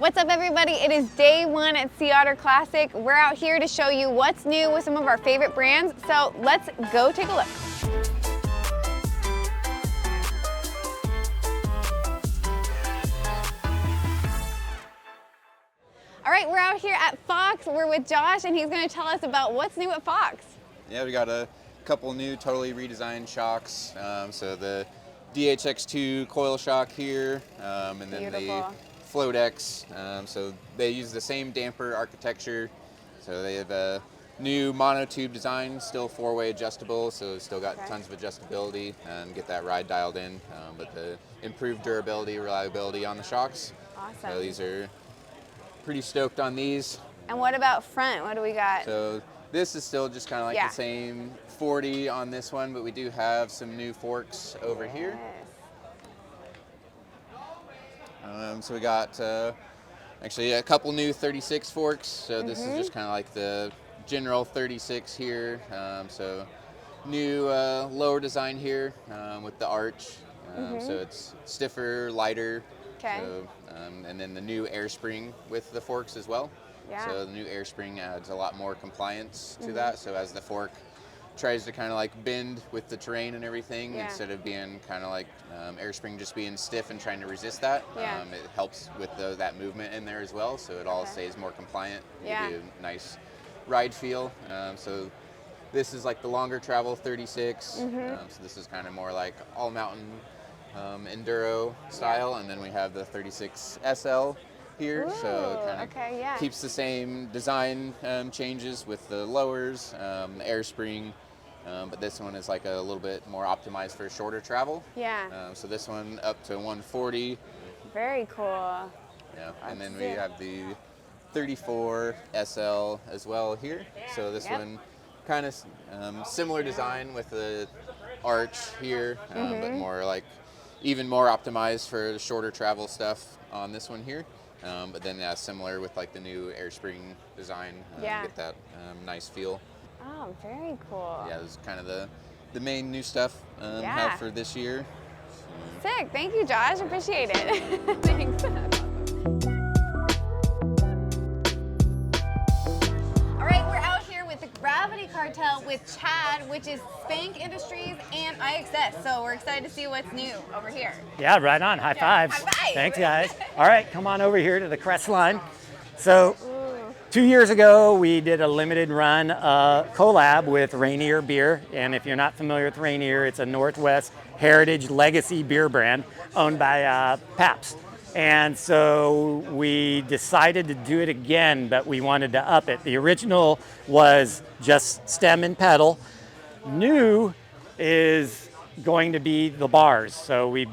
What's up, everybody? It is day one at Sea Otter Classic. We're out here to show you what's new with some of our favorite brands. So let's go take a look. All right, we're out here at Fox. We're with Josh, and he's going to tell us about what's new at Fox. Yeah, we got a couple new totally redesigned shocks. So the DHX2 coil shock here, and then the Float X. So they use the same damper architecture. So they have a new monotube design, still four-way adjustable, so it's still got tons of adjustability and get that ride dialed in, but the improved durability, reliability on the shocks. Awesome. So these are pretty stoked on these. And what about front? What do we got? So this is still just kind of like the same 40 on this one, but we do have some new forks over here. So we got actually a couple new 36 forks. So this is just kind of like the general 36 here. So new lower design here with the arch. So it's stiffer, lighter. So, and then the new air spring with the forks as well. So the new air spring adds a lot more compliance to that. So as the fork tries to kind of like bend with the terrain and everything, instead of being kind of like air spring just being stiff and trying to resist that, it helps with that movement in there as well. So it all stays more compliant. Give you a nice ride feel. So this is like the longer travel 36. So this is kind of more like all mountain enduro style, and then we have the 36 SL here. Ooh, so it kind of keeps the same design changes with the lowers, the air spring, but this one is like a little bit more optimized for shorter travel. So this one up to 140. Very cool. And then we have the 34 SL as well here. So this one kind of similar design with the arch here, but more like even more optimized for the shorter travel stuff on this one here. But then similar with like the new air spring design, get that nice feel. Oh, very cool. Yeah, this is kind of the main new stuff have for this year. Sick, thank you, Josh, appreciate it. Thanks. All right, we're out here with the Gravity Cartel with Chad, which is Spank Industries and IXS. So we're excited to see what's new over here. Yeah, right on. High fives. High five. Thanks, guys. All right, come on over here to the Crest line. So 2 years ago, we did a limited run collab with Rainier Beer. And if you're not familiar with Rainier, it's a Northwest Heritage Legacy beer brand owned by Pabst. And so we decided to do it again, but we wanted to up it. The original was just stem and pedal. New is going to be the bars. So we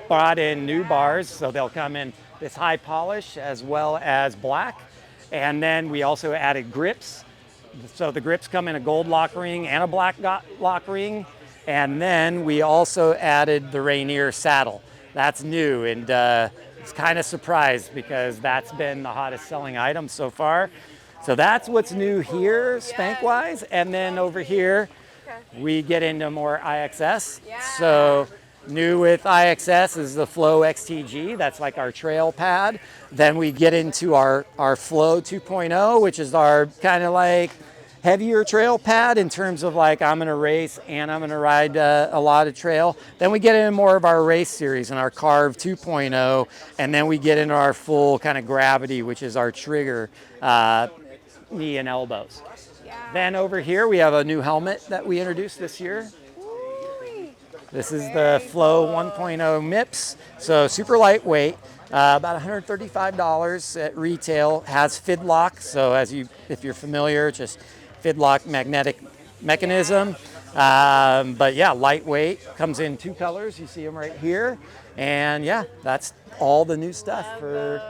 brought in new bars, so they'll come in this high polish as well as black. And then we also added grips. So the grips come in a gold lock ring and a black lock ring. And then we also added the Rainier saddle. That's new, and it's kind of surprised because that's been the hottest selling item so far. So that's what's new here, Spank-wise. And then over here, we get into more IXS. So new with IXS is the Flow XTG. That's like our trail pad. Then we get into our Flow 2.0, which is our kind of like heavier trail pad in terms of like I'm going to race and I'm going to ride a lot of trail. Then we get into more of our race series and our Carve 2.0, and then we get into our full kind of gravity, which is our trigger, knee and elbows. Then over here we have a new helmet that we introduced this year. This is the Flow 1.0 MIPS, so super lightweight, about $135 at retail. Has FIDLOCK, so if you're familiar, just FIDLOCK magnetic mechanism. But yeah, lightweight, comes in two colors. You see them right here. And yeah, that's all the new stuff for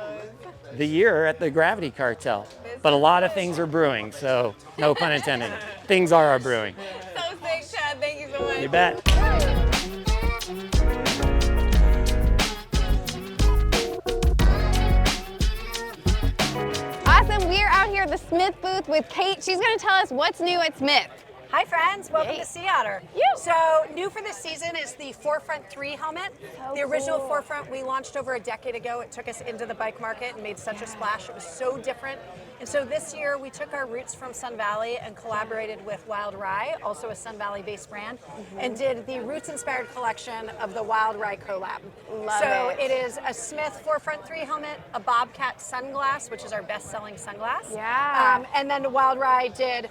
the year at the Gravity Cartel. But a lot of things are brewing, so no pun intended. Things are brewing. So sick, Chad. Thank you so much. You bet. Awesome. We are out here at the Smith booth with Kate. She's going to tell us what's new at Smith. Hi friends, welcome Yay. to Sea Otter. You. So new for this season is the Forefront 3 helmet. The original cool. Forefront we launched over a decade ago. It took us into the bike market and made such a splash. It was so different. And so this year we took our roots from Sun Valley and collaborated with Wild Rye, also a Sun Valley based brand, and did the roots inspired collection of the Wild Rye collab. Love so it. it is a Smith Forefront 3 helmet, a Bobcat sunglass, which is our best selling sunglass. Yeah. And then Wild Rye did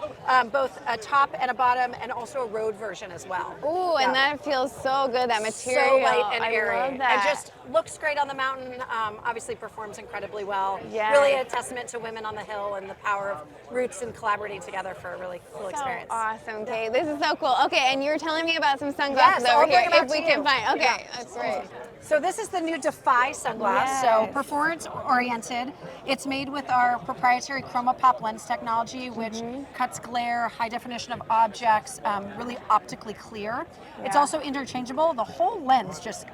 both a top and a bottom and also a road version as well. Ooh, and that feels so good, that material. So light and airy. I love that. And just looks great on the mountain, obviously performs incredibly well. Yes. Really a testament to women on the hill and the power of roots and collaborating together for a really cool experience. Awesome, Kate. This is so cool. Okay, and you were telling me about some sunglasses Yes, over I'll here, bring 'em out if to we you. can find. Okay, Yeah. that's great. So this is the new Defy sunglass. So Yes. performance oriented. It's made with our proprietary Chroma Pop lens technology, which cuts glare, high definition of objects, really optically clear. It's Yeah. also interchangeable. The whole lens just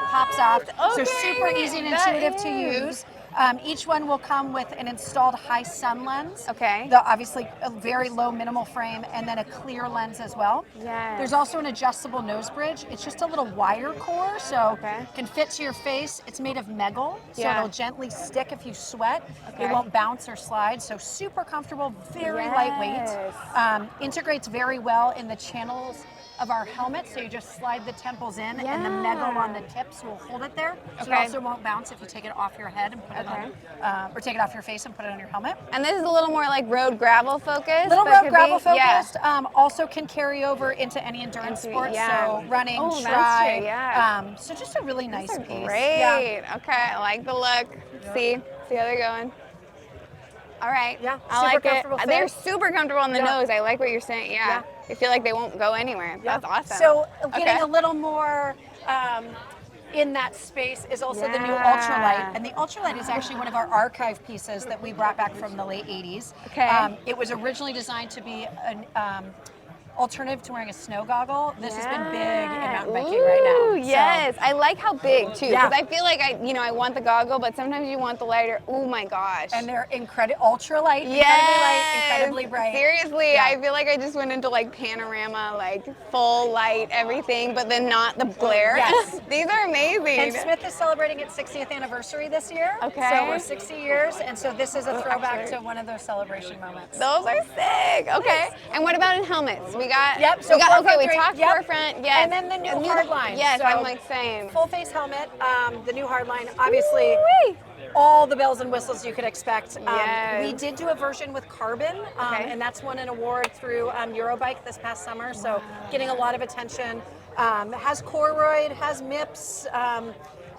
pops off. So Okay, super easy and that intuitive to is. use. Each one will come with an installed high sun lens. Okay. Obviously a very low minimal frame, and then a clear lens as well. Yes. There's also an adjustable nose bridge. It's just a little wire core, so Okay. can fit to your face. It's made of megal, so Yeah. it'll gently stick if you sweat. Okay. It won't bounce or slide, so super comfortable, very Yes. lightweight. Integrates very well in the channels of our helmet, so you just slide the temples in, and the megal on the tips will hold it there. So Okay. it also won't bounce if you take it off your head and put it on, or take it off your face and put it on your helmet. And this is a little more like road gravel focused. Little but road could gravel be- yeah. focused, also can carry over into any endurance Into- sports, yeah. so running, Oh, that's tri. true, yeah. So just a really nice These are piece. great. Yeah. Okay, I like the look. See how they're going. All right. Yeah, I super like it. comfortable fit. They're super comfortable on the Yeah. nose. I like what you're saying. Yeah. Yeah. I feel like they won't go anywhere. That's awesome. So getting Okay. a little more in that space is also the new Yeah. ultralight, and the ultralight is actually one of our archive pieces that we brought back from the late 80s. Okay. It was originally designed to be an alternative to wearing a snow goggle. This has been big in mountain biking right now. Ooh, yes. I like how big too, Yeah. because I feel like I want the goggle, but sometimes you want the lighter. Oh my gosh. And they're ultra light, yes. incredibly light, incredibly bright. Seriously, Yeah. I feel like I just went into like panorama, like full light, everything, but then not the glare. Yes. These are amazing. And Smith is celebrating its 60th anniversary this year. Okay. So we're 60 years, and so this is a throwback actually. to one of those celebration moments. Those are sick. Okay. And what about in helmets? We got. Yep, so we got. Okay, forefront we three, talked yep. forefront. Yes. And then the new hardline. Yes, So I'm like saying. Full face helmet, the new hardline, obviously. Woo-wee. All the bells and whistles you could expect. Yes. We did do a version with carbon, Okay. and that's won an award through Eurobike this past summer, so getting a lot of attention. Has Koroyd, has MIPS,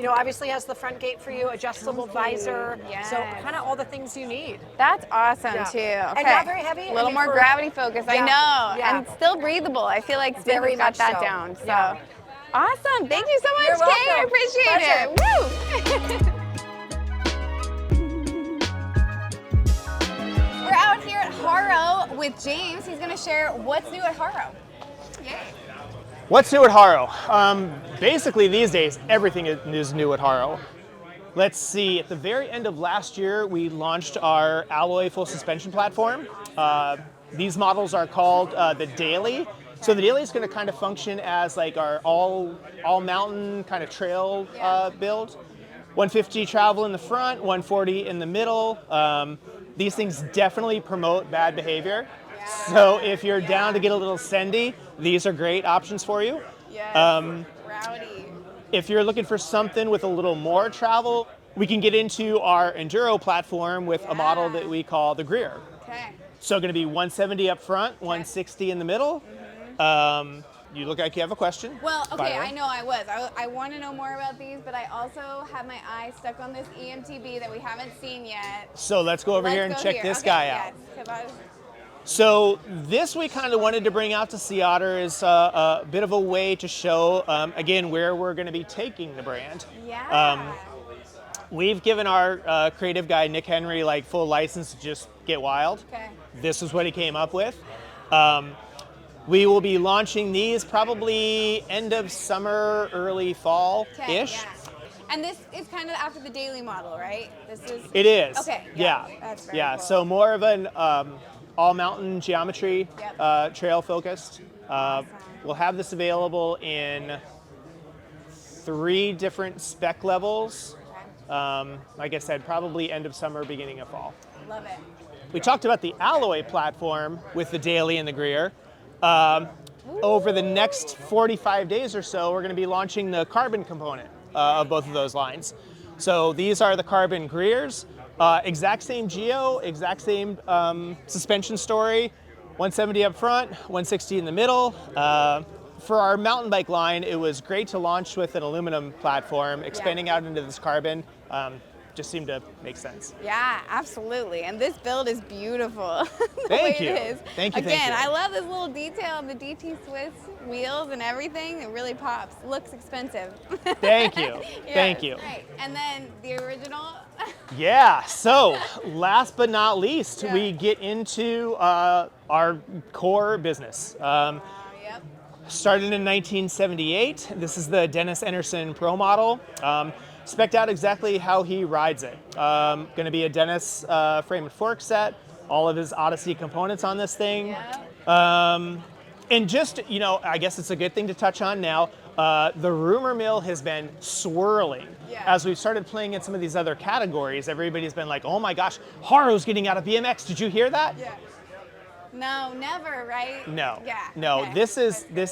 obviously has the front gate for you, adjustable visor, so Yes. kind of all the things you need. That's awesome Yeah. too. And Okay. not very heavy. A little I mean, more for- gravity focused. I Yeah. know. Yeah. And still breathable. I feel like Smith Very has got much that so. down. So Yeah. awesome. Thank you so much, You're Kate. I welcome. appreciate it. Woo! We're out here at Haro with James. He's going to share what's new at Haro. Yay. What's new at Haro? Basically, these days, everything is new at Haro. Let's see, at the very end of last year, we launched our alloy full suspension platform. These models are called the Daily. So the Daily is going to kind of function as like our all mountain kind of trail build. 150 travel in the front, 140 in the middle. These things definitely promote bad behavior. So if you're down to get a little sendy, these are great options for you. Yes. Rowdy. If you're looking for something with a little more travel, we can get into our Enduro platform with a model that we call the Greer. Okay. So going to be 170 up front, 160 in the middle. You look like you have a question. Well, by the okay, way. I know I want to know more about these, but I also have my eye stuck on this EMTB that we haven't seen yet. So let's go over here and Let's go check this Okay, guy yes, out. 'cause So this we kind of wanted to bring out to Sea Otter as a bit of a way to show, again, where we're going to be taking the brand. yeah. We've given our creative guy, Nick Henry, like full license to just get wild. Okay. This is what he came up with. We will be launching these probably end of summer, early fall-ish. Okay, yeah. And this is kind of after the daily model, right? This is. It is. Okay. Yeah. That's very Yeah. cool. So more of an all mountain geometry, Yep. trail focused. We'll have this available in 3 different spec levels. Like I said, probably end of summer, beginning of fall. Love it. We talked about the alloy platform with the daily and the Greer. Over the next 45 days or so, we're going to be launching the carbon component of both of those lines. So these are the carbon Greers, exact same geo, exact same suspension story, 170 up front, 160 in the middle. For our mountain bike line, it was great to launch with an aluminum platform. Expanding out into this carbon just seemed to make sense. Yeah, absolutely. And this build is beautiful. Thank you. It is. Thank you. Again, Thank you. I love this little detail on the DT Swiss wheels and everything. It really pops. Looks expensive. Thank you. Yes, Thank you. Right. And then the original. Yeah, so last but not least, Yeah. we get into our core business. Yep. Started in 1978. This is the Dennis Enerson Pro model. Spec'd out exactly how he rides it. Going to be a Dennis frame and fork set, all of his Odyssey components on this thing. Yep. And just, I guess it's a good thing to touch on now. The rumor mill has been swirling. Yeah. As we've started playing in some of these other categories, everybody's been like, oh my gosh, Haro's getting out of BMX. Did you hear that? Yeah. No, never, right? No. Yeah. No, okay. this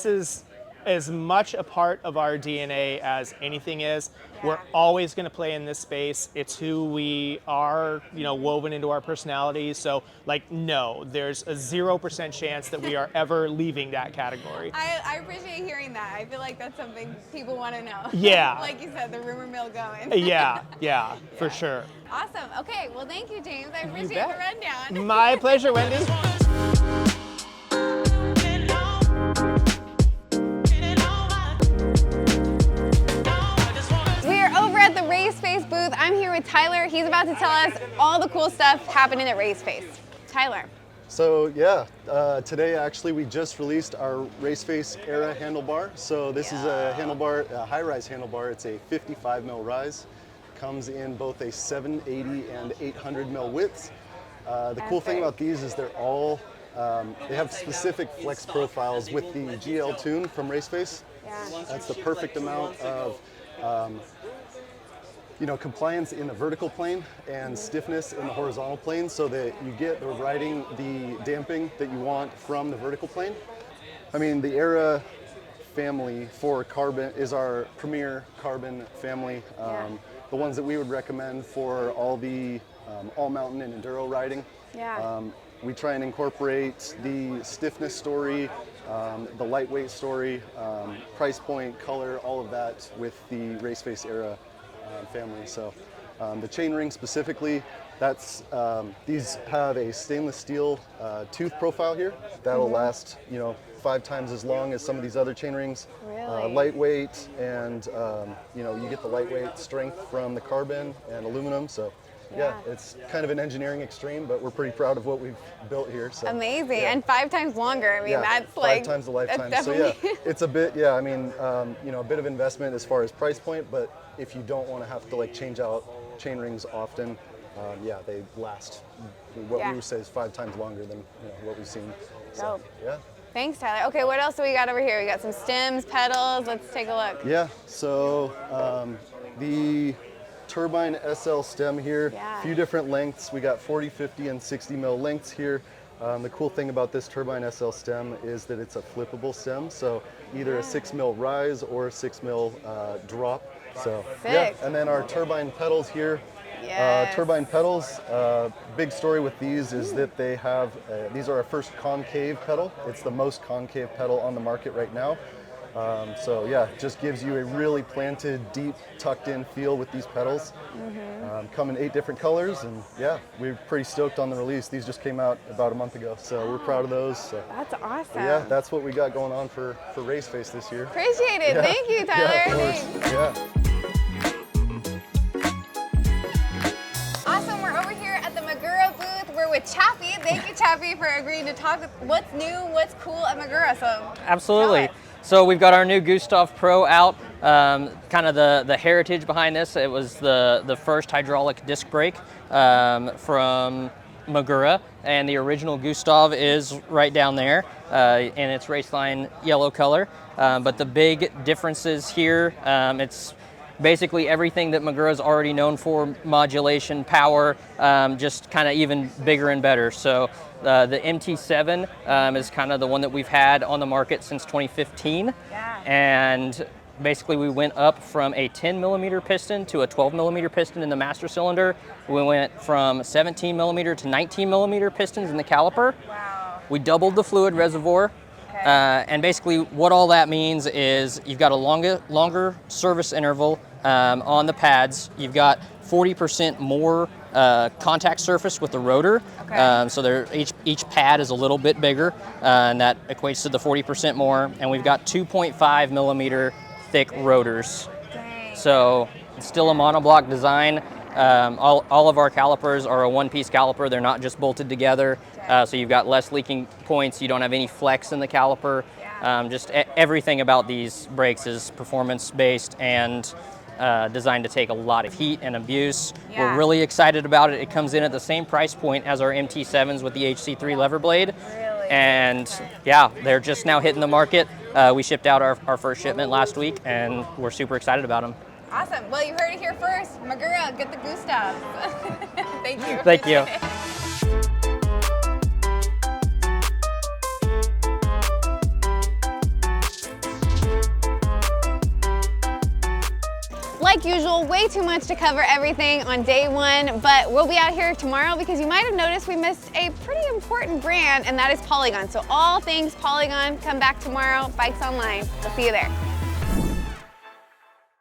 is as much a part of our DNA as anything is. Yeah. We're always going to play in this space. It's who we are, woven into our personalities. So, no, there's a 0% chance that we are ever leaving that category. I appreciate hearing that. I feel like that's something people want to know. Yeah. Like you said, the rumor mill going. Yeah, for sure. Awesome. Okay, well, thank you, James. I You appreciate the bet. rundown. My pleasure, Wendy. We are over at the RaceFace booth. I'm here with Tyler. He's about to tell us all the cool stuff happening at RaceFace. Tyler. So today actually we just released our RaceFace Era handlebar. So this is a handlebar, a high-rise handlebar. It's a 55 mil rise. Comes in both a 780 and 800 mil widths. The cool thing about these is they're all, they have specific flex profiles with the GL tune from RaceFace. Yeah. That's the perfect amount of compliance in the vertical plane and stiffness in the horizontal plane so that you get the riding the damping that you want from the vertical plane. I mean, the Era family for carbon is our premier carbon family. The ones that we would recommend for all the all mountain and enduro riding. Yeah. We try and incorporate the stiffness story, the lightweight story, price point, color, all of that with the RaceFace Era family. So the chainring specifically, these have a stainless steel tooth profile here. That'll last 5 times as long as some of these other chainrings. Really? Lightweight, and you get the lightweight strength from the carbon and aluminum. So yeah, it's kind of an engineering extreme, but we're pretty proud of what we've built here. So Amazing. yeah. And 5 times longer. I mean, Yeah, that's 5 times the lifetime. That's So definitely yeah, it's a bit, a bit of investment as far as price point, but if you don't want to have to change out chain rings often, they last what we would say is 5 times longer than what we've seen. So Dope. yeah. Thanks, Tyler. Okay, what else do we got over here? We got some stems, pedals. Let's take a look. Yeah, so the Turbine SL stem here, Yeah. a few different lengths. We got 40, 50, and 60 mil lengths here. The cool thing about this Turbine SL stem is that it's a flippable stem, so either a 6 mil rise or a 6 mil drop. So yeah, Sick. and then our Turbine pedals here. Yes. Turbine pedals, big story with these is that they have, these are our first concave pedal. It's the most concave pedal on the market right now. So yeah, just gives you a really planted, deep, tucked in feel with these pedals. Come in 8 different colors, and yeah, we're pretty stoked on the release. These just came out about a month ago, so we're proud of those. So That's awesome. yeah, that's what we got going on for RaceFace this year. Appreciate it. Yeah. Thank you, Tyler. Yeah, of course. Thanks. Yeah. Awesome. We're over here at the Magura booth. We're with Chappie. Thank you, Chappie, for agreeing to talk with what's new, what's cool at Magura. So Absolutely. tell us. So we've got our new Gustav Pro out. Kind of the heritage behind this. It was the first hydraulic disc brake from Magura, and the original Gustav is right down there in its Raceline yellow color. But the big differences here, it's basically everything that Magura is already known for: modulation, power, just kind of even bigger and better. So the MT7 is kind of the one that we've had on the market since 2015. Yeah. And basically we went up from a 10 millimeter piston to a 12 millimeter piston in the master cylinder. We went from 17 millimeter to 19 millimeter pistons in the caliper. Wow. We doubled the fluid reservoir. Okay. And basically what all that means is you've got a longer service interval on the pads. You've got 40% more contact surface with the rotor. Okay. So each pad is a little bit bigger, and that equates to the 40% more. And we've got 2.5 millimeter thick rotors. Dang. So it's still a monoblock design. All of our calipers are a one-piece caliper. They're not just bolted together. So you've got less leaking points. You don't have any flex in the caliper. Yeah. Just everything about these brakes is performance-based and designed to take a lot of heat and abuse. Yeah. We're really excited about it. It comes in at the same price point as our MT7s with the HC3 lever blade. Really? And yeah, they're just now hitting the market. We shipped out our first shipment last week, and we're super excited about them. Awesome. Well, you heard it here first. Magura, get the Gustav. Thank you. Thank you. Like usual, way too much to cover everything on day one, but we'll be out here tomorrow because you might have noticed we missed a pretty important brand, and that is Polygon. So all things Polygon, come back tomorrow. Bikes Online. We'll see you there.